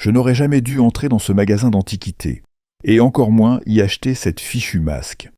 Je n'aurais jamais dû entrer dans ce magasin d'antiquités, et encore moins y acheter cette fichue masque.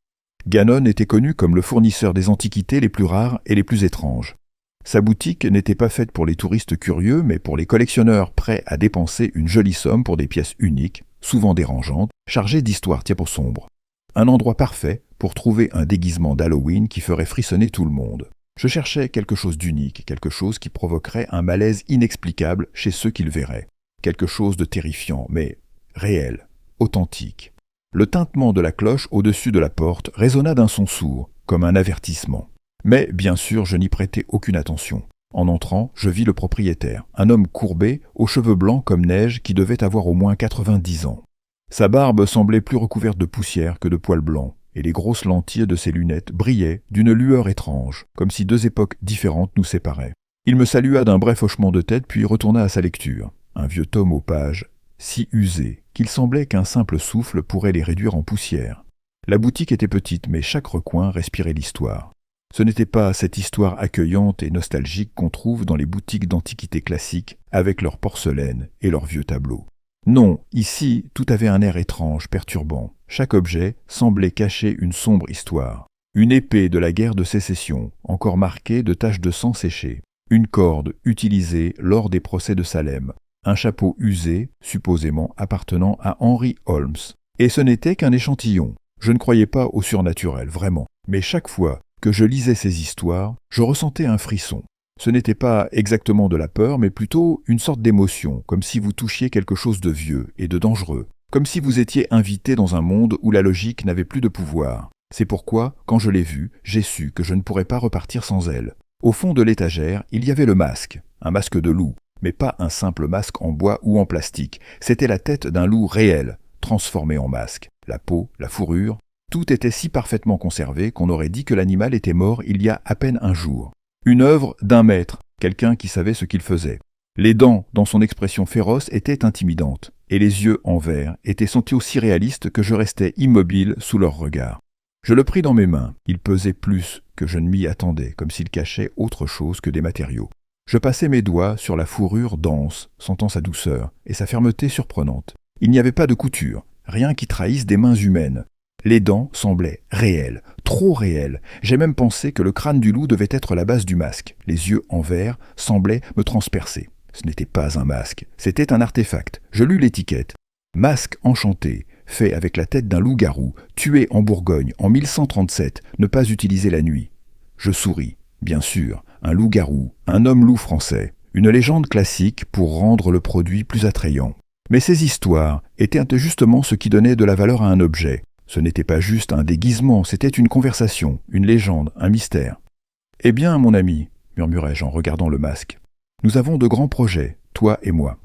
Gannon était connu comme le fournisseur des antiquités les plus rares et les plus étranges. Sa boutique n'était pas faite pour les touristes curieux, mais pour les collectionneurs prêts à dépenser une jolie somme pour des pièces uniques, souvent dérangeantes, chargées d'histoires tièbres sombres. Un endroit parfait pour trouver un déguisement d'Halloween qui ferait frissonner tout le monde. Je cherchais quelque chose d'unique, quelque chose qui provoquerait un malaise inexplicable chez ceux qui le verraient. Quelque chose de terrifiant, mais réel, authentique. Le tintement de la cloche au-dessus de la porte résonna d'un son sourd, comme un avertissement. Mais, bien sûr, je n'y prêtais aucune attention. En entrant, je vis le propriétaire, un homme courbé, aux cheveux blancs comme neige, qui devait avoir au moins 90 ans. Sa barbe semblait plus recouverte de poussière que de poils blancs, et les grosses lentilles de ses lunettes brillaient d'une lueur étrange, comme si deux époques différentes nous séparaient. Il me salua d'un bref hochement de tête, puis retourna à sa lecture. Un vieux tome aux pages, si usé qu'il semblait qu'un simple souffle pourrait les réduire en poussière. La boutique était petite, mais chaque recoin respirait l'histoire. Ce n'était pas cette histoire accueillante et nostalgique qu'on trouve dans les boutiques d'antiquités classiques avec leurs porcelaines et leurs vieux tableaux. Non, ici, tout avait un air étrange, perturbant. Chaque objet semblait cacher une sombre histoire. Une épée de la guerre de sécession, encore marquée de taches de sang séchées. Une corde utilisée lors des procès de Salem. Un chapeau usé, supposément appartenant à Henry Holmes. Et ce n'était qu'un échantillon. Je ne croyais pas au surnaturel, vraiment. Mais chaque fois que je lisais ces histoires, je ressentais un frisson. Ce n'était pas exactement de la peur, mais plutôt une sorte d'émotion, comme si vous touchiez quelque chose de vieux et de dangereux, comme si vous étiez invité dans un monde où la logique n'avait plus de pouvoir. C'est pourquoi, quand je l'ai vue, j'ai su que je ne pourrais pas repartir sans elle. Au fond de l'étagère, il y avait le masque, un masque de loup, mais pas un simple masque en bois ou en plastique. C'était la tête d'un loup réel, transformé en masque. La peau, la fourrure, tout était si parfaitement conservé qu'on aurait dit que l'animal était mort il y a à peine un jour. Une œuvre d'un maître, quelqu'un qui savait ce qu'il faisait. Les dents, dans son expression féroce, étaient intimidantes, et les yeux en verre étaient sentis aussi réalistes que je restais immobile sous leur regard. Je le pris dans mes mains. Il pesait plus que je ne m'y attendais, comme s'il cachait autre chose que des matériaux. Je passai mes doigts sur la fourrure dense, sentant sa douceur et sa fermeté surprenante. Il n'y avait pas de couture, rien qui trahisse des mains humaines. Les dents semblaient réelles, trop réelles. J'ai même pensé que le crâne du loup devait être la base du masque. Les yeux en verre semblaient me transpercer. Ce n'était pas un masque, c'était un artefact. Je lus l'étiquette. Masque enchanté, fait avec la tête d'un loup-garou, tué en Bourgogne en 1137, ne pas utiliser la nuit. Je souris. Bien sûr, un loup-garou, un homme-loup français. Une légende classique pour rendre le produit plus attrayant. Mais ces histoires étaient justement ce qui donnait de la valeur à un objet. Ce n'était pas juste un déguisement, c'était une conversation, une légende, un mystère. « Eh bien, mon ami, » murmurai-je en regardant le masque, « nous avons de grands projets, toi et moi. »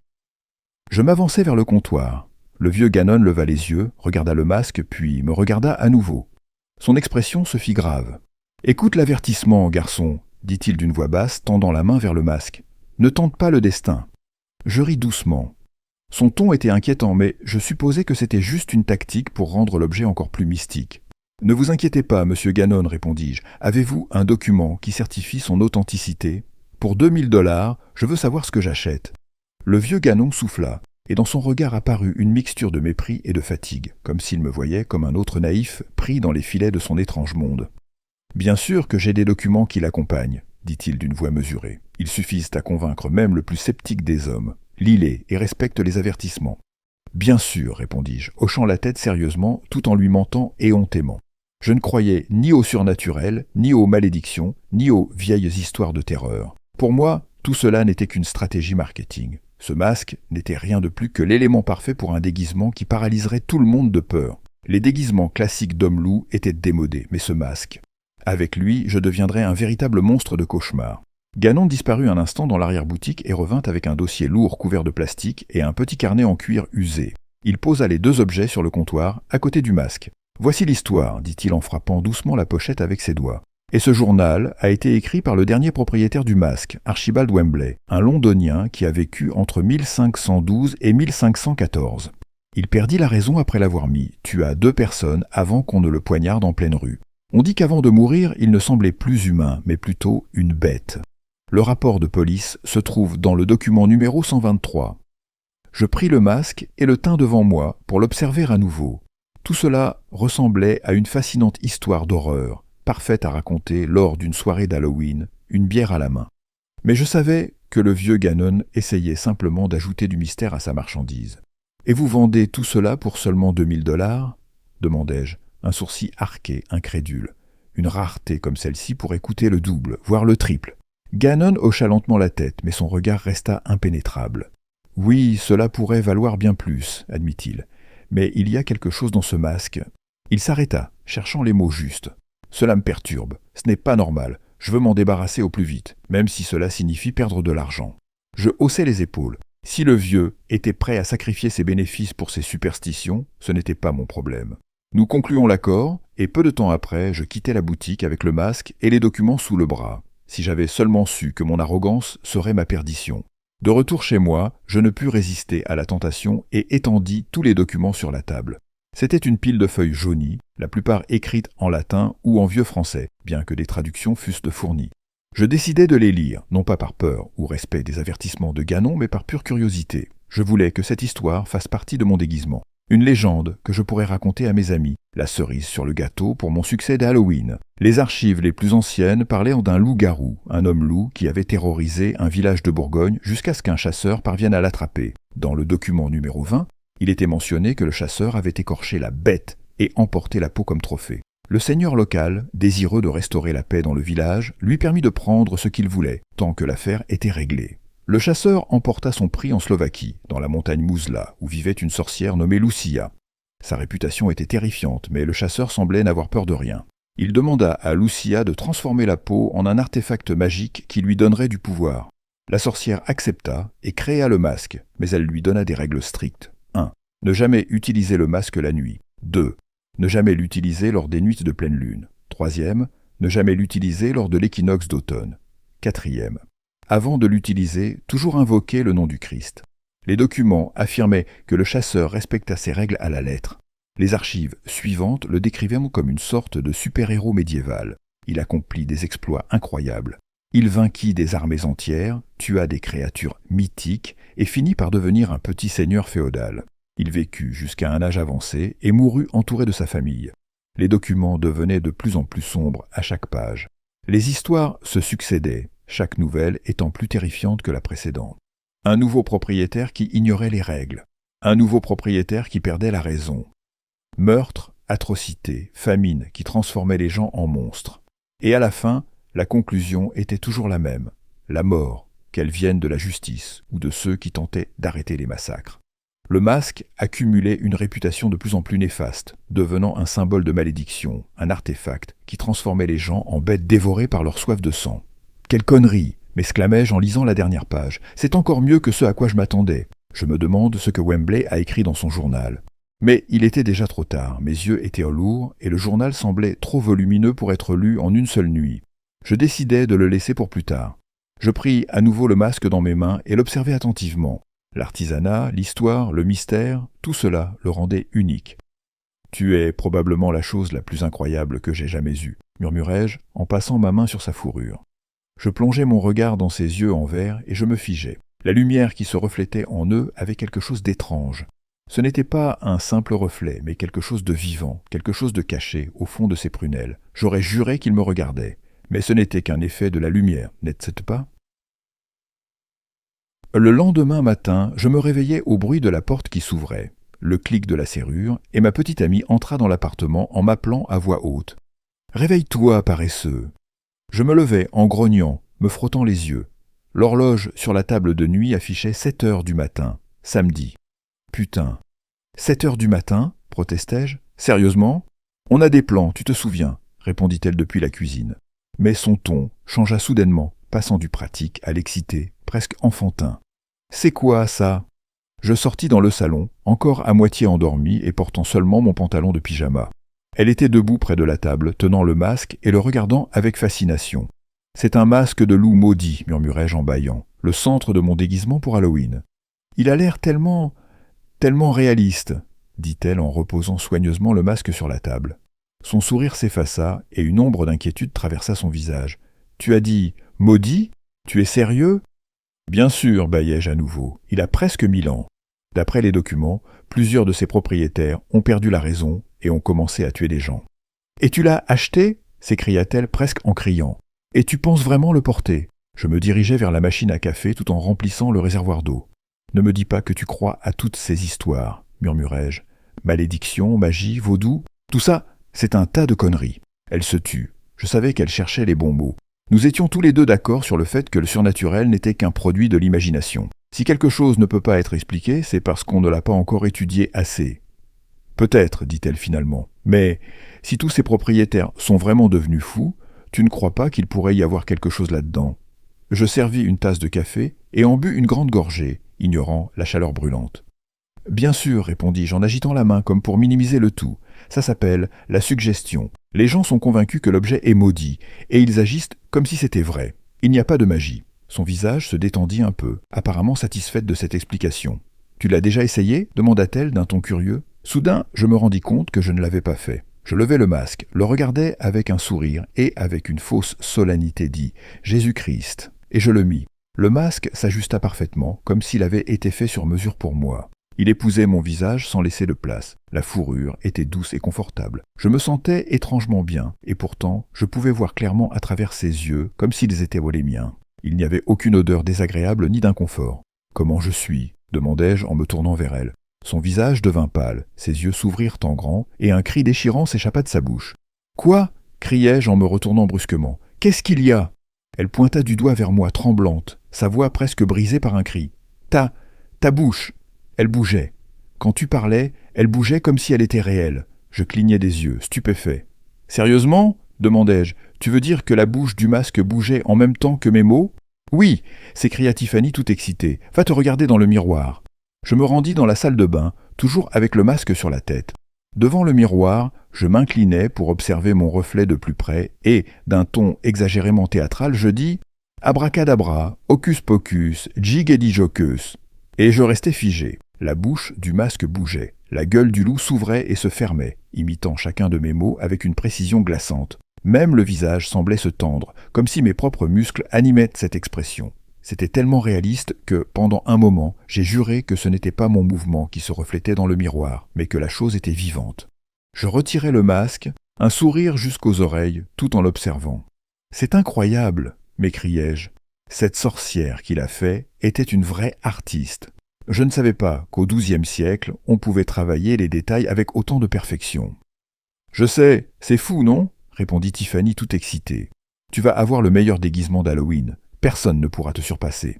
Je m'avançai vers le comptoir. Le vieux Gannon leva les yeux, regarda le masque, puis me regarda à nouveau. Son expression se fit grave. « Écoute l'avertissement, garçon, » dit-il d'une voix basse, tendant la main vers le masque. « Ne tente pas le destin. » Je ris doucement. Son ton était inquiétant, mais je supposais que c'était juste une tactique pour rendre l'objet encore plus mystique. « Ne vous inquiétez pas, monsieur Gannon, répondis-je. Avez-vous un document qui certifie son authenticité ? Pour 2000 $, je veux savoir ce que j'achète. » Le vieux Gannon souffla, et dans son regard apparut une mixture de mépris et de fatigue, comme s'il me voyait comme un autre naïf pris dans les filets de son étrange monde. « Bien sûr que j'ai des documents qui l'accompagnent, » dit-il d'une voix mesurée. « Ils suffisent à convaincre même le plus sceptique des hommes. Lis-les et respecte les avertissements. »« Bien sûr, répondis-je, hochant la tête sérieusement tout en lui mentant éhontément. Je ne croyais ni au surnaturel, ni aux malédictions, ni aux vieilles histoires de terreur. Pour moi, tout cela n'était qu'une stratégie marketing. Ce masque n'était rien de plus que l'élément parfait pour un déguisement qui paralyserait tout le monde de peur. Les déguisements classiques d'homme-loup étaient démodés, mais ce masque... Avec lui, je deviendrais un véritable monstre de cauchemar. Gannon disparut un instant dans l'arrière-boutique et revint avec un dossier lourd couvert de plastique et un petit carnet en cuir usé. Il posa les deux objets sur le comptoir, à côté du masque. « Voici l'histoire, » dit-il en frappant doucement la pochette avec ses doigts. Et ce journal a été écrit par le dernier propriétaire du masque, Archibald Wembley, un Londonien qui a vécu entre 1512 et 1514. Il perdit la raison après l'avoir mis, tua 2 personnes avant qu'on ne le poignarde en pleine rue. On dit qu'avant de mourir, il ne semblait plus humain, mais plutôt une bête. Le rapport de police se trouve dans le document numéro 123. Je pris le masque et le tins devant moi pour l'observer à nouveau. Tout cela ressemblait à une fascinante histoire d'horreur, parfaite à raconter lors d'une soirée d'Halloween, une bière à la main. Mais je savais que le vieux Gannon essayait simplement d'ajouter du mystère à sa marchandise. « Et vous vendez tout cela pour seulement 2000 $ » demandai-je, un sourcil arqué, incrédule. Une rareté comme celle-ci pourrait coûter le double, voire le triple. Gannon hocha lentement la tête, mais son regard resta impénétrable. « Oui, cela pourrait valoir bien plus, admit-il. Mais il y a quelque chose dans ce masque. » Il s'arrêta, cherchant les mots justes. « Cela me perturbe. Ce n'est pas normal. Je veux m'en débarrasser au plus vite, même si cela signifie perdre de l'argent. » Je haussai les épaules. Si le vieux était prêt à sacrifier ses bénéfices pour ses superstitions, ce n'était pas mon problème. Nous concluons l'accord, et peu de temps après, je quittai la boutique avec le masque et les documents sous le bras. Si j'avais seulement su que mon arrogance serait ma perdition. De retour chez moi, je ne pus résister à la tentation et étendis tous les documents sur la table. C'était une pile de feuilles jaunies, la plupart écrites en latin ou en vieux français, bien que des traductions fussent fournies. Je décidai de les lire, non pas par peur ou respect des avertissements de Gannon, mais par pure curiosité. Je voulais que cette histoire fasse partie de mon déguisement. Une légende que je pourrais raconter à mes amis, la cerise sur le gâteau pour mon succès d'Halloween. Les archives les plus anciennes parlaient d'un loup-garou, un homme-loup qui avait terrorisé un village de Bourgogne jusqu'à ce qu'un chasseur parvienne à l'attraper. Dans le document numéro 20, il était mentionné que le chasseur avait écorché la bête et emporté la peau comme trophée. Le seigneur local, désireux de restaurer la paix dans le village, lui permit de prendre ce qu'il voulait, tant que l'affaire était réglée. Le chasseur emporta son prix en Slovaquie, dans la montagne Mouzla, où vivait une sorcière nommée Lucia. Sa réputation était terrifiante, mais le chasseur semblait n'avoir peur de rien. Il demanda à Lucia de transformer la peau en un artefact magique qui lui donnerait du pouvoir. La sorcière accepta et créa le masque, mais elle lui donna des règles strictes. 1. Ne jamais utiliser le masque la nuit. 2. Ne jamais l'utiliser lors des nuits de pleine lune. 3e. Ne jamais l'utiliser lors de l'équinoxe d'automne. 4e. Avant de l'utiliser, toujours invoquer le nom du Christ. Les documents affirmaient que le chasseur respecta ces règles à la lettre. Les archives suivantes le décrivaient comme une sorte de super-héros médiéval. Il accomplit des exploits incroyables. Il vainquit des armées entières, tua des créatures mythiques et finit par devenir un petit seigneur féodal. Il vécut jusqu'à un âge avancé et mourut entouré de sa famille. Les documents devenaient de plus en plus sombres à chaque page. Les histoires se succédaient, chaque nouvelle étant plus terrifiante que la précédente. Un nouveau propriétaire qui ignorait les règles. Un nouveau propriétaire qui perdait la raison. Meurtre, atrocité, famine qui transformaient les gens en monstres. Et à la fin, la conclusion était toujours la même. La mort, qu'elle vienne de la justice ou de ceux qui tentaient d'arrêter les massacres. Le masque accumulait une réputation de plus en plus néfaste, devenant un symbole de malédiction, un artefact qui transformait les gens en bêtes dévorées par leur soif de sang. « Quelle connerie !» m'exclamai-je en lisant la dernière page. « C'est encore mieux que ce à quoi je m'attendais. Je me demande ce que Wembley a écrit dans son journal. » Mais il était déjà trop tard, mes yeux étaient lourds et le journal semblait trop volumineux pour être lu en une seule nuit. Je décidai de le laisser pour plus tard. Je pris à nouveau le masque dans mes mains et l'observai attentivement. L'artisanat, l'histoire, le mystère, tout cela le rendait unique. « Tu es probablement la chose la plus incroyable que j'ai jamais eue, » murmurai-je en passant ma main sur sa fourrure. Je plongeai mon regard dans ses yeux en verre et je me figeai. La lumière qui se reflétait en eux avait quelque chose d'étrange. Ce n'était pas un simple reflet, mais quelque chose de vivant, quelque chose de caché au fond de ses prunelles. J'aurais juré qu'il me regardait. Mais ce n'était qu'un effet de la lumière, n'est-ce pas ? Le lendemain matin, je me réveillai au bruit de la porte qui s'ouvrait, le clic de la serrure, et ma petite amie entra dans l'appartement en m'appelant à voix haute. « Réveille-toi, paresseux !» Je me levai en grognant, me frottant les yeux. L'horloge sur la table de nuit affichait 7 heures du matin, samedi. « Putain ! 7 heures du matin ?» protestai-je. « Sérieusement ? On a des plans, tu te souviens ?» répondit-elle depuis la cuisine. Mais son ton changea soudainement, passant du pratique à l'excité, presque enfantin. « C'est quoi, ça ?» Je sortis dans le salon, encore à moitié endormi et portant seulement mon pantalon de pyjama. Elle était debout près de la table, tenant le masque et le regardant avec fascination. « C'est un masque de loup maudit, » murmurai-je en bâillant, « le centre de mon déguisement pour Halloween. »« Il a l'air tellement réaliste, » dit-elle en reposant soigneusement le masque sur la table. Son sourire s'effaça et une ombre d'inquiétude traversa son visage. « Tu as dit « maudit » ? Tu es sérieux ?»« Bien sûr, bâillai-je à nouveau. Il a presque 1000 ans. » D'après les documents, plusieurs de ses propriétaires ont perdu la raison et ont commencé à tuer des gens. « Et tu l'as acheté » s'écria-t-elle presque en criant. « Et tu penses vraiment le porter ?» Je me dirigeais vers la machine à café tout en remplissant le réservoir d'eau. « Ne me dis pas que tu crois à toutes ces histoires, » murmurai-je. « Malédiction, magie, vaudou, tout ça, c'est un tas de conneries. » Elle se tut. Je savais qu'elle cherchait les bons mots. Nous étions tous les deux d'accord sur le fait que le surnaturel n'était qu'un produit de l'imagination. Si quelque chose ne peut pas être expliqué, c'est parce qu'on ne l'a pas encore étudié assez. « Peut-être, dit-elle finalement, mais si tous ces propriétaires sont vraiment devenus fous, tu ne crois pas qu'il pourrait y avoir quelque chose là-dedans ?» Je servis une tasse de café et en bus une grande gorgée, ignorant la chaleur brûlante. « Bien sûr, répondis-je en agitant la main comme pour minimiser le tout. Ça s'appelle la suggestion. Les gens sont convaincus que l'objet est maudit, et ils agissent comme si c'était vrai. Il n'y a pas de magie. » Son visage se détendit un peu, apparemment satisfaite de cette explication. « Tu l'as déjà essayé » demanda-t-elle d'un ton curieux. Soudain, je me rendis compte que je ne l'avais pas fait. Je levai le masque, le regardai avec un sourire et, avec une fausse solennité, dis « Jésus-Christ » et je le mis. Le masque s'ajusta parfaitement, comme s'il avait été fait sur mesure pour moi. Il épousait mon visage sans laisser de place. La fourrure était douce et confortable. Je me sentais étrangement bien, et pourtant, je pouvais voir clairement à travers ses yeux, comme s'ils étaient les miens. Il n'y avait aucune odeur désagréable ni d'inconfort. « Comment je suis ?» demandai-je en me tournant vers elle. Son visage devint pâle, ses yeux s'ouvrirent en grand, et un cri déchirant s'échappa de sa bouche. « Quoi » criai-je en me retournant brusquement. « Qu'est-ce qu'il y a ?» Elle pointa du doigt vers moi, tremblante, sa voix presque brisée par un cri. « Ta bouche !» Elle bougeait. Quand tu parlais, elle bougeait comme si elle était réelle. Je clignais des yeux, stupéfait. « Sérieusement » demandai-je. « Tu veux dire que la bouche du masque bougeait en même temps que mes mots ?»« Oui » s'écria Tiffany tout excitée. « Va te regarder dans le miroir. » Je me rendis dans la salle de bain, toujours avec le masque sur la tête. Devant le miroir, je m'inclinai pour observer mon reflet de plus près et, d'un ton exagérément théâtral, je dis « Abracadabra, hocus pocus, jigedi-jocus » et je restai figé. La bouche du masque bougeait. La gueule du loup s'ouvrait et se fermait, imitant chacun de mes mots avec une précision glaçante. Même le visage semblait se tendre, comme si mes propres muscles animaient cette expression. C'était tellement réaliste que, pendant un moment, j'ai juré que ce n'était pas mon mouvement qui se reflétait dans le miroir, mais que la chose était vivante. Je retirai le masque, un sourire jusqu'aux oreilles, tout en l'observant. « C'est incroyable !» m'écriai-je. Cette sorcière qui l'a fait était une vraie artiste. Je ne savais pas qu'au XIIe siècle, on pouvait travailler les détails avec autant de perfection. « Je sais, c'est fou, non ?» répondit Tiffany tout excitée. « Tu vas avoir le meilleur déguisement d'Halloween. Personne ne pourra te surpasser. »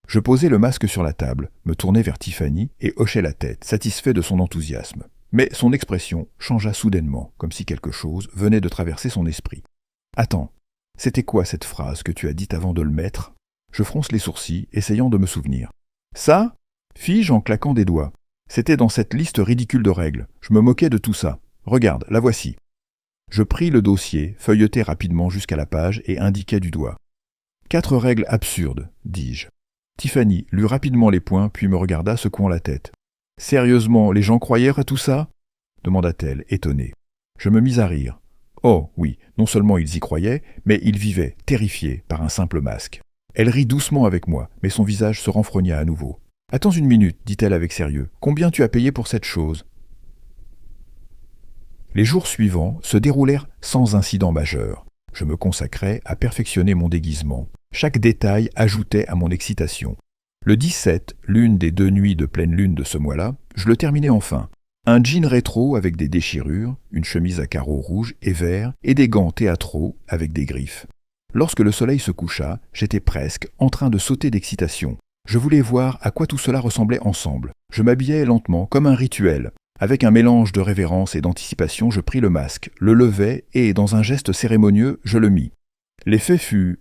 Je posai le masque sur la table, me tournai vers Tiffany et hochai la tête, satisfait de son enthousiasme. Mais son expression changea soudainement, comme si quelque chose venait de traverser son esprit. « Attends, c'était quoi cette phrase que tu as dite avant de le mettre ?» Je fronce les sourcils, essayant de me souvenir. « Ça ?» fis-je en claquant des doigts. C'était dans cette liste ridicule de règles. Je me moquais de tout ça. Regarde, la voici. Je pris le dossier, feuilletai rapidement jusqu'à la page et indiquai du doigt. « 4 règles absurdes, dis-je. Tiffany lut rapidement les points, puis me regarda secouant la tête. « Sérieusement, les gens croyaient à tout ça ?» demanda-t-elle, étonnée. Je me mis à rire. Oh, oui, non seulement ils y croyaient, mais ils vivaient, terrifiés, par un simple masque. Elle rit doucement avec moi, mais son visage se renfrogna à nouveau. « Attends une minute, dit-elle avec sérieux. Combien tu as payé pour cette chose ?» Les jours suivants se déroulèrent sans incident majeur. Je me consacrais à perfectionner mon déguisement. Chaque détail ajoutait à mon excitation. Le 17, l'une des 2 nuits de pleine lune de ce mois-là, je le terminai enfin. Un jean rétro avec des déchirures, une chemise à carreaux rouges et verts et des gants théâtraux avec des griffes. Lorsque le soleil se coucha, j'étais presque en train de sauter d'excitation. Je voulais voir à quoi tout cela ressemblait ensemble. Je m'habillais lentement, comme un rituel. Avec un mélange de révérence et d'anticipation, je pris le masque, le levai et, dans un geste cérémonieux, je le mis. L'effet fut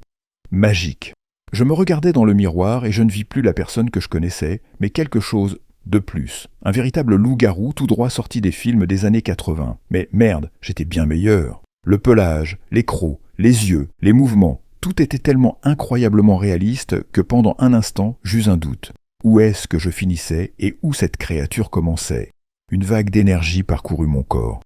magique. Je me regardais dans le miroir et je ne vis plus la personne que je connaissais, mais quelque chose de plus. Un véritable loup-garou tout droit sorti des films des années 80. Mais merde, j'étais bien meilleur. Le pelage, les crocs, les yeux, les mouvements, tout était tellement incroyablement réaliste que pendant un instant, j'eus un doute. Où est-ce que je finissais et où cette créature commençait ? Une vague d'énergie parcourut mon corps.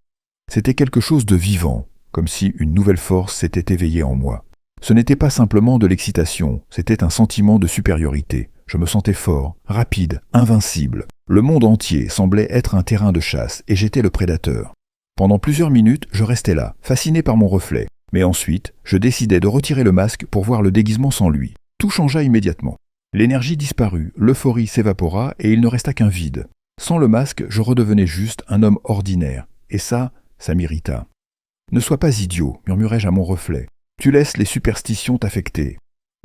C'était quelque chose de vivant, comme si une nouvelle force s'était éveillée en moi. Ce n'était pas simplement de l'excitation, c'était un sentiment de supériorité. Je me sentais fort, rapide, invincible. Le monde entier semblait être un terrain de chasse et j'étais le prédateur. Pendant plusieurs minutes, je restais là, fasciné par mon reflet. Mais ensuite, je décidai de retirer le masque pour voir le déguisement sans lui. Tout changea immédiatement. L'énergie disparut, l'euphorie s'évapora et il ne resta qu'un vide. Sans le masque, je redevenais juste un homme ordinaire. Et ça m'irrita. « Ne sois pas idiot, murmurai-je à mon reflet. Tu laisses les superstitions t'affecter. »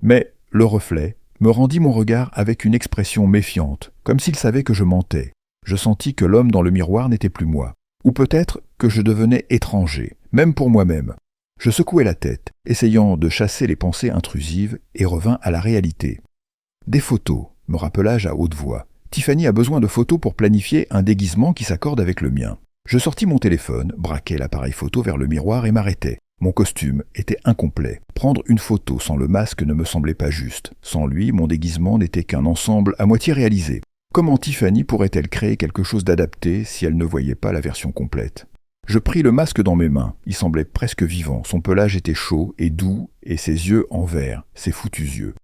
Mais le reflet me rendit mon regard avec une expression méfiante, comme s'il savait que je mentais. Je sentis que l'homme dans le miroir n'était plus moi. Ou peut-être que je devenais étranger, même pour moi-même. Je secouai la tête, essayant de chasser les pensées intrusives, et revins à la réalité. « Des photos, me rappelai-je à haute voix. Tiffany a besoin de photos pour planifier un déguisement qui s'accorde avec le mien. Je sortis mon téléphone, braquai l'appareil photo vers le miroir et m'arrêtai. Mon costume était incomplet. Prendre une photo sans le masque ne me semblait pas juste. Sans lui, mon déguisement n'était qu'un ensemble à moitié réalisé. Comment Tiffany pourrait-elle créer quelque chose d'adapté si elle ne voyait pas la version complète ? Je pris le masque dans mes mains. Il semblait presque vivant. Son pelage était chaud et doux, et ses yeux en verre, ses foutus yeux.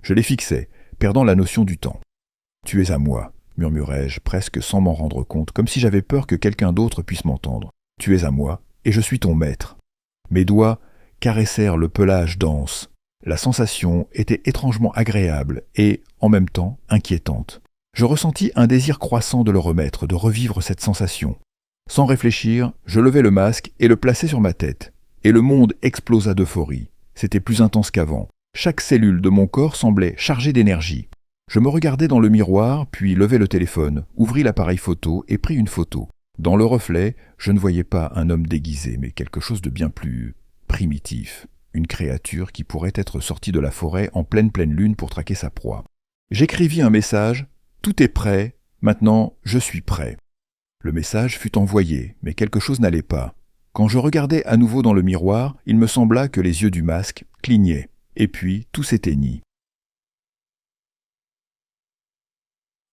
Je les fixais, perdant la notion du temps. « Tu es à moi », murmurai-je, presque sans m'en rendre compte, comme si j'avais peur que quelqu'un d'autre puisse m'entendre. « Tu es à moi, et je suis ton maître. » Mes doigts caressèrent le pelage dense. La sensation était étrangement agréable et, en même temps, inquiétante. Je ressentis un désir croissant de le remettre, de revivre cette sensation. Sans réfléchir, je levai le masque et le plaçai sur ma tête. Et le monde explosa d'euphorie. C'était plus intense qu'avant. Chaque cellule de mon corps semblait chargée d'énergie. Je me regardai dans le miroir, puis levai le téléphone, ouvris l'appareil photo et pris une photo. Dans le reflet, je ne voyais pas un homme déguisé, mais quelque chose de bien plus primitif. Une créature qui pourrait être sortie de la forêt en pleine lune pour traquer sa proie. J'écrivis un message « Tout est prêt, maintenant je suis prêt ». Le message fut envoyé, mais quelque chose n'allait pas. Quand je regardai à nouveau dans le miroir, il me sembla que les yeux du masque clignaient, et puis tout s'éteignit.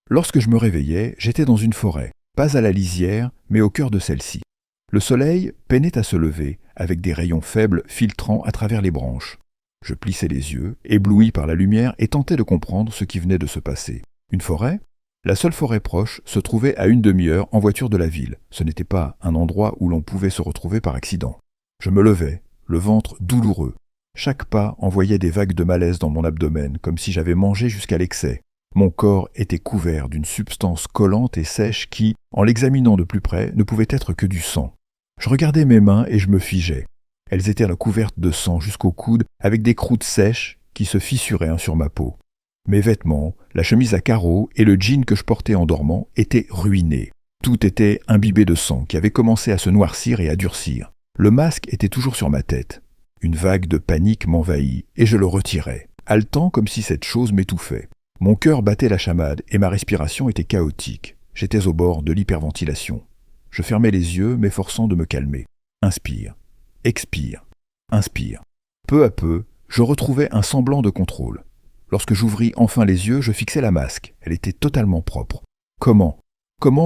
Lorsque je me réveillai, j'étais dans une forêt, pas à la lisière, mais au cœur de celle-ci. Le soleil peinait à se lever, avec des rayons faibles filtrant à travers les branches. Je plissai les yeux, ébloui par la lumière, et tentai de comprendre ce qui venait de se passer. Une forêt ? La seule forêt proche se trouvait à une demi-heure en voiture de la ville. Ce n'était pas un endroit où l'on pouvait se retrouver par accident. Je me levai, le ventre douloureux. Chaque pas envoyait des vagues de malaise dans mon abdomen, comme si j'avais mangé jusqu'à l'excès. Mon corps était couvert d'une substance collante et sèche qui, en l'examinant de plus près, ne pouvait être que du sang. Je regardais mes mains et je me figeais. Elles étaient recouvertes de sang jusqu'au coude, avec des croûtes sèches qui se fissuraient sur ma peau. Mes vêtements, la chemise à carreaux et le jean que je portais en dormant étaient ruinés. Tout était imbibé de sang qui avait commencé à se noircir et à durcir. Le masque était toujours sur ma tête. Une vague de panique m'envahit et je le retirai, haletant comme si cette chose m'étouffait. Mon cœur battait la chamade et ma respiration était chaotique. J'étais au bord de l'hyperventilation. Je fermais les yeux, m'efforçant de me calmer. Inspire, expire, inspire. Peu à peu, je retrouvais un semblant de contrôle. Lorsque j'ouvris enfin les yeux, je fixai la masque. Elle était totalement propre. Comment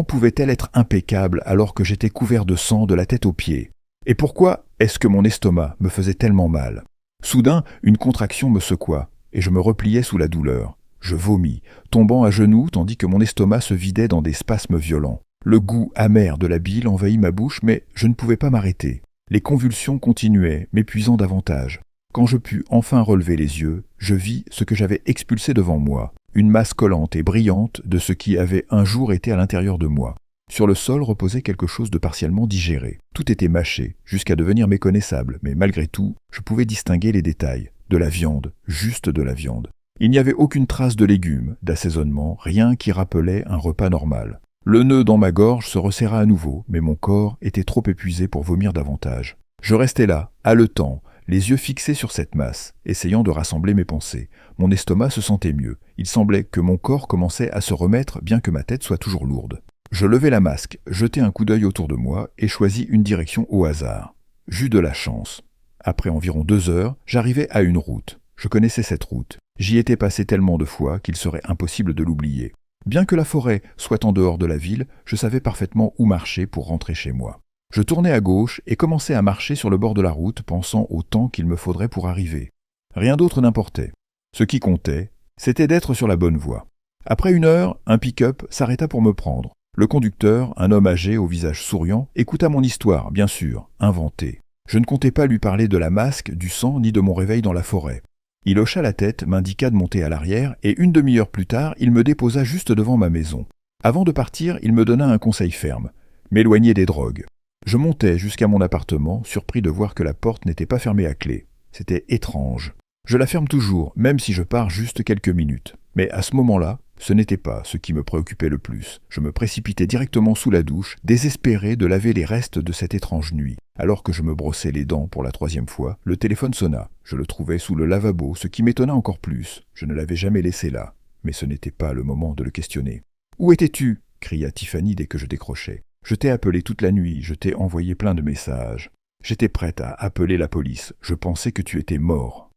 pouvait-elle être impeccable alors que j'étais couvert de sang de la tête aux pieds ? Et pourquoi est-ce que mon estomac me faisait tellement mal ? Soudain, une contraction me secoua et je me repliai sous la douleur. Je vomis, tombant à genoux tandis que mon estomac se vidait dans des spasmes violents. Le goût amer de la bile envahit ma bouche, mais je ne pouvais pas m'arrêter. Les convulsions continuaient, m'épuisant davantage. Quand je pus enfin relever les yeux, je vis ce que j'avais expulsé devant moi, une masse collante et brillante de ce qui avait un jour été à l'intérieur de moi. Sur le sol reposait quelque chose de partiellement digéré. Tout était mâché, jusqu'à devenir méconnaissable, mais malgré tout, je pouvais distinguer les détails. De la viande, juste de la viande. Il n'y avait aucune trace de légumes, d'assaisonnement, rien qui rappelait un repas normal. Le nœud dans ma gorge se resserra à nouveau, mais mon corps était trop épuisé pour vomir davantage. Je restais là, haletant, les yeux fixés sur cette masse, essayant de rassembler mes pensées. Mon estomac se sentait mieux. Il semblait que mon corps commençait à se remettre, bien que ma tête soit toujours lourde. Je levai la masque, jetai un coup d'œil autour de moi et choisis une direction au hasard. J'eus de la chance. Après environ 2 heures, j'arrivai à une route. Je connaissais cette route. J'y étais passé tellement de fois qu'il serait impossible de l'oublier. Bien que la forêt soit en dehors de la ville, je savais parfaitement où marcher pour rentrer chez moi. Je tournai à gauche et commençai à marcher sur le bord de la route, pensant au temps qu'il me faudrait pour arriver. Rien d'autre n'importait. Ce qui comptait, C'était d'être sur la bonne voie. Après 1 heure, un pick-up s'arrêta pour me prendre. Le conducteur, un homme âgé au visage souriant, écouta mon histoire, bien sûr, inventée. Je ne comptais pas lui parler de la masque, du sang, ni de mon réveil dans la forêt. Il hocha la tête, m'indiqua de monter à l'arrière, et 1/2 heure plus tard, il me déposa juste devant ma maison. Avant de partir, il me donna un conseil ferme. M'éloigner des drogues. Je montais jusqu'à mon appartement, surpris de voir que la porte n'était pas fermée à clé. C'était étrange. Je la ferme toujours, même si je pars juste quelques minutes. Mais à ce moment-là, ce n'était pas ce qui me préoccupait le plus. Je me précipitais directement sous la douche, désespéré de laver les restes de cette étrange nuit. Alors que je me brossais les dents pour la 3e fois, le téléphone sonna. Je le trouvais sous le lavabo, ce qui m'étonna encore plus. Je ne l'avais jamais laissé là. Mais ce n'était pas le moment de le questionner. « Où étais-tu » cria Tiffany dès que je décrochais. « Je t'ai appelé toute la nuit, je t'ai envoyé plein de messages. J'étais prête à appeler la police. Je pensais que tu étais mort. »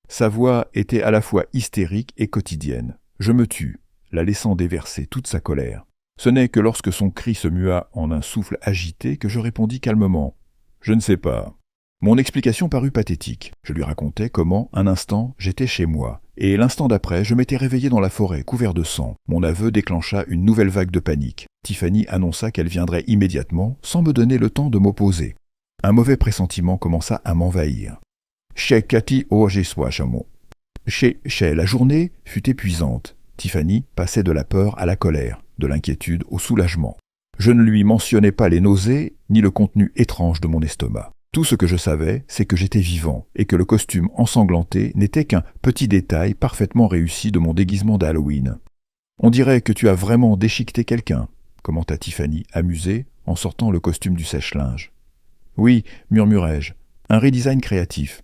Sa voix était à la fois hystérique et quotidienne. Je me tus, la laissant déverser toute sa colère. Ce n'est que lorsque son cri se mua en un souffle agité que je répondis calmement. « Je ne sais pas. » Mon explication parut pathétique. Je lui racontais comment, un instant, j'étais chez moi, et l'instant d'après, je m'étais réveillé dans la forêt, couvert de sang. Mon aveu déclencha une nouvelle vague de panique. Tiffany annonça qu'elle viendrait immédiatement, sans me donner le temps de m'opposer. Un mauvais pressentiment commença à m'envahir. Chez Cathy Ogeswachamo. Chez la journée fut épuisante. Tiffany passait de la peur à la colère, de l'inquiétude au soulagement. Je ne lui mentionnais pas les nausées, ni le contenu étrange de mon estomac. Tout ce que je savais, c'est que j'étais vivant, et que le costume ensanglanté n'était qu'un petit détail parfaitement réussi de mon déguisement d'Halloween. « On dirait que tu as vraiment déchiqueté quelqu'un », commenta Tiffany, amusée, en sortant le costume du sèche-linge. « Oui, murmurai-je, un redesign créatif. »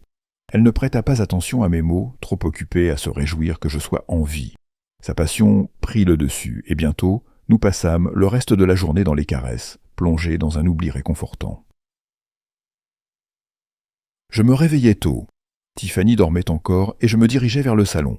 Elle ne prêta pas attention à mes mots, trop occupée à se réjouir que je sois en vie. Sa passion prit le dessus, et bientôt, nous passâmes le reste de la journée dans les caresses, plongés dans un oubli réconfortant. Je me réveillais tôt. Tiffany dormait encore et je me dirigeais vers le salon.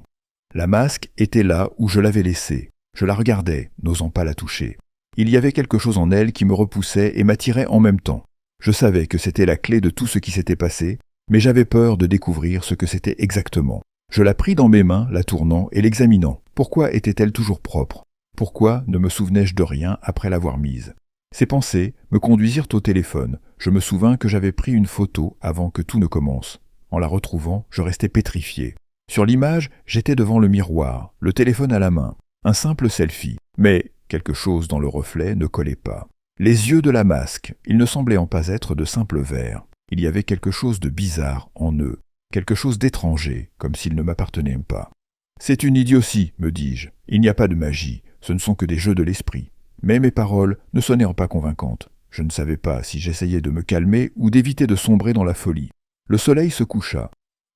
La masque était là où je l'avais laissée. Je la regardais, n'osant pas la toucher. Il y avait quelque chose en elle qui me repoussait et m'attirait en même temps. Je savais que c'était la clé de tout ce qui s'était passé, mais j'avais peur de découvrir ce que c'était exactement. Je la pris dans mes mains, la tournant et l'examinant. Pourquoi était-elle toujours propre ? Pourquoi ne me souvenais-je de rien après l'avoir mise ? Ces pensées me conduisirent au téléphone. Je me souvins que j'avais pris une photo avant que tout ne commence. En la retrouvant, je restais pétrifié. Sur l'image, j'étais devant le miroir, le téléphone à la main. Un simple selfie. Mais quelque chose dans le reflet ne collait pas. Les yeux de la masque, ils ne semblaient en pas être de simples verres. Il y avait quelque chose de bizarre en eux, quelque chose d'étranger, comme s'ils ne m'appartenaient pas. « C'est une idiotie, me dis-je. Il n'y a pas de magie, ce ne sont que des jeux de l'esprit. » Mais mes paroles ne sonnèrent pas convaincantes. Je ne savais pas si j'essayais de me calmer ou d'éviter de sombrer dans la folie. Le soleil se coucha.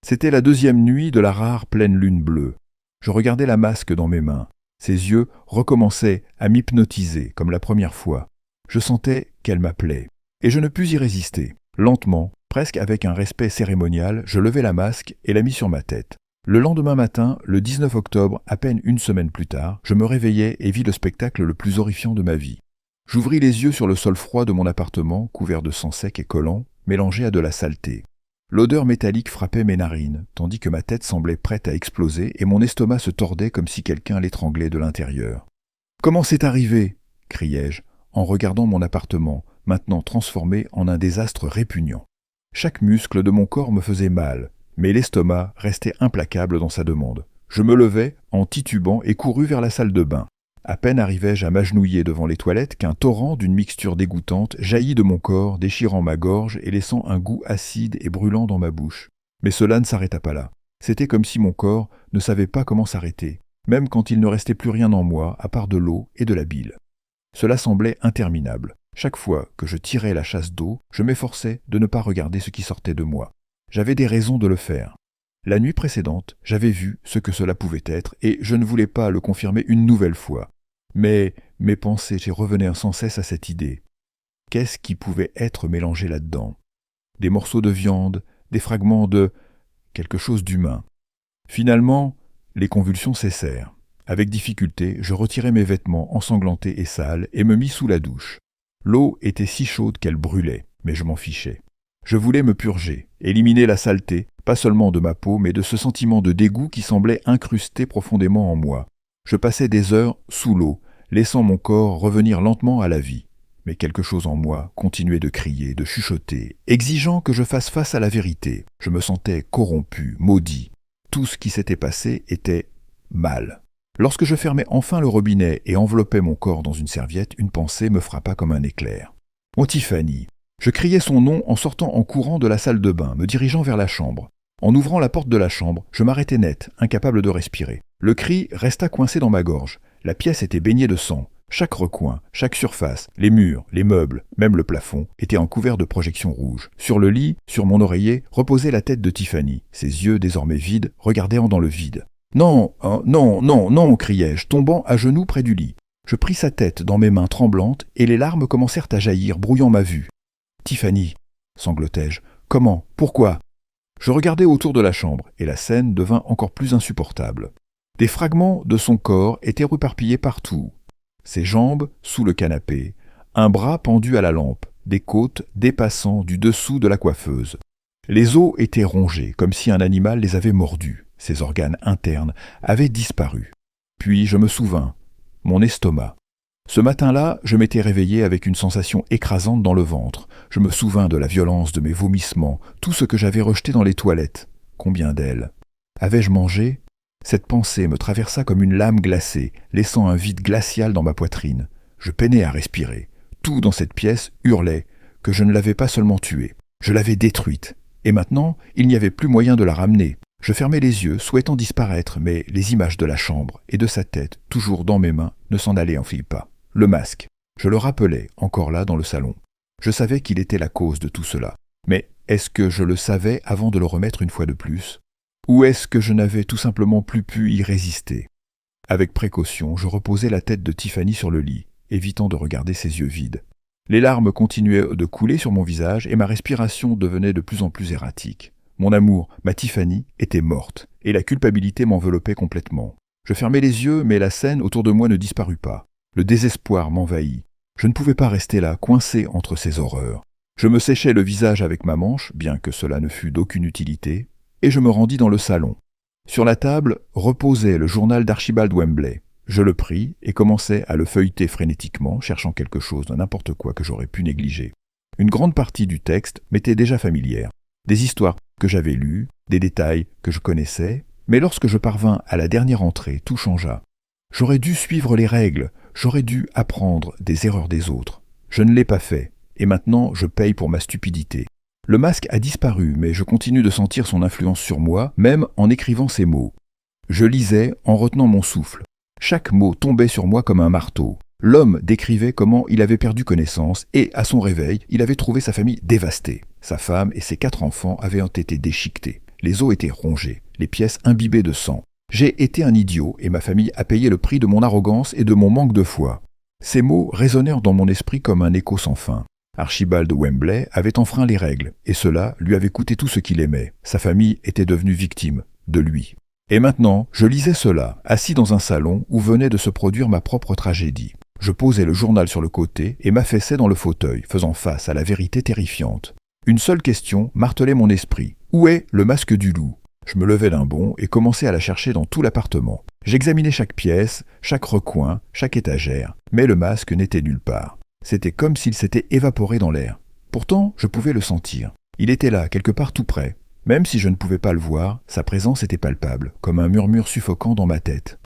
C'était la 2e nuit de la rare pleine lune bleue. Je regardais la masque dans mes mains. Ses yeux recommençaient à m'hypnotiser comme la première fois. Je sentais qu'elle m'appelait. Et je ne pus y résister. Lentement, presque avec un respect cérémonial, je levai la masque et la mis sur ma tête. Le lendemain matin, le 19 octobre, à peine 1 semaine plus tard, je me réveillai et vis le spectacle le plus horrifiant de ma vie. J'ouvris les yeux sur le sol froid de mon appartement, couvert de sang sec et collant, mélangé à de la saleté. L'odeur métallique frappait mes narines, tandis que ma tête semblait prête à exploser et mon estomac se tordait comme si quelqu'un l'étranglait de l'intérieur. « Comment c'est arrivé » criai-je, en regardant mon appartement, maintenant transformé en un désastre répugnant. Chaque muscle de mon corps me faisait mal, mais l'estomac restait implacable dans sa demande. Je me levai, en titubant, et courus vers la salle de bain. À peine arrivai-je à m'agenouiller devant les toilettes qu'un torrent d'une mixture dégoûtante jaillit de mon corps, déchirant ma gorge et laissant un goût acide et brûlant dans ma bouche. Mais cela ne s'arrêta pas là. C'était comme si mon corps ne savait pas comment s'arrêter, même quand il ne restait plus rien en moi à part de l'eau et de la bile. Cela semblait interminable. Chaque fois que je tirais la chasse d'eau, je m'efforçais de ne pas regarder ce qui sortait de moi. J'avais des raisons de le faire. La nuit précédente, j'avais vu ce que cela pouvait être et je ne voulais pas le confirmer une nouvelle fois. Mais mes pensées revenaient sans cesse à cette idée. Qu'est-ce qui pouvait être mélangé là-dedans ? Des morceaux de viande, des fragments de quelque chose d'humain. Finalement, les convulsions cessèrent. Avec difficulté, je retirai mes vêtements ensanglantés et sales et me mis sous la douche. L'eau était si chaude qu'elle brûlait, mais je m'en fichais. Je voulais me purger, éliminer la saleté, Pas seulement de ma peau, mais de ce sentiment de dégoût qui semblait incrusté profondément en moi. Je passais des heures sous l'eau, laissant mon corps revenir lentement à la vie. Mais quelque chose en moi continuait de crier, de chuchoter, exigeant que je fasse face à la vérité. Je me sentais corrompu, maudit. Tout ce qui s'était passé était mal. Lorsque je fermai enfin le robinet et enveloppai mon corps dans une serviette, une pensée me frappa comme un éclair. « Oh Tiffany !» Je criai son nom en sortant en courant de la salle de bain, me dirigeant vers la chambre. En ouvrant la porte de la chambre, je m'arrêtai net, incapable de respirer. Le cri resta coincé dans ma gorge. La pièce était baignée de sang. Chaque recoin, chaque surface, les murs, les meubles, même le plafond, étaient en couvert de projections rouges. Sur le lit, sur mon oreiller, reposait la tête de Tiffany. Ses yeux, désormais vides, regardaient dans le vide. « Non, non, non, non !» criai-je, tombant à genoux près du lit. Je pris sa tête dans mes mains tremblantes et les larmes commencèrent à jaillir, brouillant ma vue. « Tiffany !» sanglotai-je. « Comment ? Pourquoi ?» Je regardai autour de la chambre, et la scène devint encore plus insupportable. Des fragments de son corps étaient reparpillés partout. Ses jambes sous le canapé, un bras pendu à la lampe, des côtes dépassant du dessous de la coiffeuse. Les os étaient rongés, comme si un animal les avait mordus. Ses organes internes avaient disparu. Puis je me souvins, mon estomac. Ce matin-là, je m'étais réveillé avec une sensation écrasante dans le ventre. Je me souvins de la violence de mes vomissements, tout ce que j'avais rejeté dans les toilettes. Combien d'elles ? Avais-je mangé ? Cette pensée me traversa comme une lame glacée, laissant un vide glacial dans ma poitrine. Je peinais à respirer. Tout dans cette pièce hurlait que je ne l'avais pas seulement tuée, je l'avais détruite. Et maintenant, il n'y avait plus moyen de la ramener. Je fermai les yeux, souhaitant disparaître, mais les images de la chambre et de sa tête, toujours dans mes mains, ne s'en allaient en pas. Le masque. Je le rappelais, encore là dans le salon. Je savais qu'il était la cause de tout cela. Mais est-ce que je le savais avant de le remettre une fois de plus ? Ou est-ce que je n'avais tout simplement plus pu y résister ? Avec précaution, je reposai la tête de Tiffany sur le lit, évitant de regarder ses yeux vides. Les larmes continuaient de couler sur mon visage et ma respiration devenait de plus en plus erratique. Mon amour, ma Tiffany, était morte, et la culpabilité m'enveloppait complètement. Je fermai les yeux, mais la scène autour de moi ne disparut pas. Le désespoir m'envahit. Je ne pouvais pas rester là, coincé entre ces horreurs. Je me séchai le visage avec ma manche, bien que cela ne fût d'aucune utilité, et je me rendis dans le salon. Sur la table reposait le journal d'Archibald Wembley. Je le pris et commençai à le feuilleter frénétiquement, cherchant quelque chose de n'importe quoi que j'aurais pu négliger. Une grande partie du texte m'était déjà familière. Des histoires que j'avais lues, des détails que je connaissais, mais lorsque je parvins à la dernière entrée, tout changea. J'aurais dû suivre les règles, j'aurais dû apprendre des erreurs des autres. Je ne l'ai pas fait, et maintenant je paye pour ma stupidité. Le masque a disparu, mais je continue de sentir son influence sur moi, même en écrivant ces mots. Je lisais en retenant mon souffle. Chaque mot tombait sur moi comme un marteau. L'homme décrivait comment il avait perdu connaissance et, à son réveil, il avait trouvé sa famille dévastée. Sa femme et ses 4 enfants avaient été déchiquetés. Les os étaient rongés, les pièces imbibées de sang. J'ai été un idiot et ma famille a payé le prix de mon arrogance et de mon manque de foi. Ces mots résonnèrent dans mon esprit comme un écho sans fin. Archibald Wembley avait enfreint les règles, et cela lui avait coûté tout ce qu'il aimait. Sa famille était devenue victime de lui. Et maintenant, je lisais cela, assis dans un salon où venait de se produire ma propre tragédie. Je posais le journal sur le côté et m'affaissais dans le fauteuil, faisant face à la vérité terrifiante. Une seule question martelait mon esprit. Où est le masque du loup ? Je me levai d'un bond et commençai à la chercher dans tout l'appartement. J'examinais chaque pièce, chaque recoin, chaque étagère, mais le masque n'était nulle part. C'était comme s'il s'était évaporé dans l'air. Pourtant, je pouvais le sentir. Il était là, quelque part tout près. Même si je ne pouvais pas le voir, sa présence était palpable, comme un murmure suffocant dans ma tête.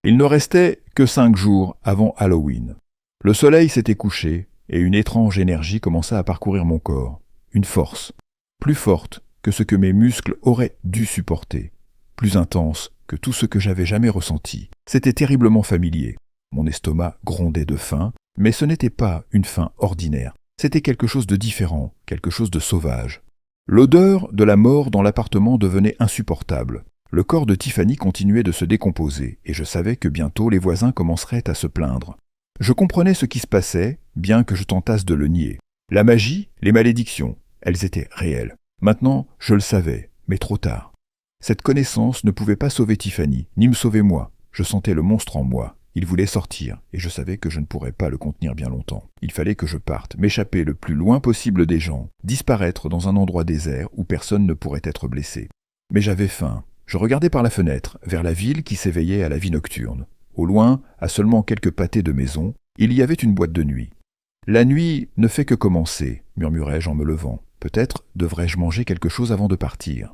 Il ne restait que 5 jours avant Halloween. Le soleil s'était couché, et une étrange énergie commença à parcourir mon corps. Une force, plus forte que ce que mes muscles auraient dû supporter, plus intense que tout ce que j'avais jamais ressenti. C'était terriblement familier. Mon estomac grondait de faim, mais ce n'était pas une faim ordinaire. C'était quelque chose de différent, quelque chose de sauvage. L'odeur de la mort dans l'appartement devenait insupportable. Le corps de Tiffany continuait de se décomposer, et je savais que bientôt les voisins commenceraient à se plaindre. Je comprenais ce qui se passait, bien que je tentasse de le nier. La magie, les malédictions, elles étaient réelles. Maintenant, je le savais, mais trop tard. Cette connaissance ne pouvait pas sauver Tiffany, ni me sauver moi. Je sentais le monstre en moi. Il voulait sortir, et je savais que je ne pourrais pas le contenir bien longtemps. Il fallait que je parte, m'échapper le plus loin possible des gens, disparaître dans un endroit désert où personne ne pourrait être blessé. Mais j'avais faim. Je regardais par la fenêtre, vers la ville qui s'éveillait à la vie nocturne. Au loin, à seulement quelques pâtés de maisons, il y avait une boîte de nuit. « La nuit ne fait que commencer », murmurai-je en me levant. « Peut-être devrais-je manger quelque chose avant de partir. »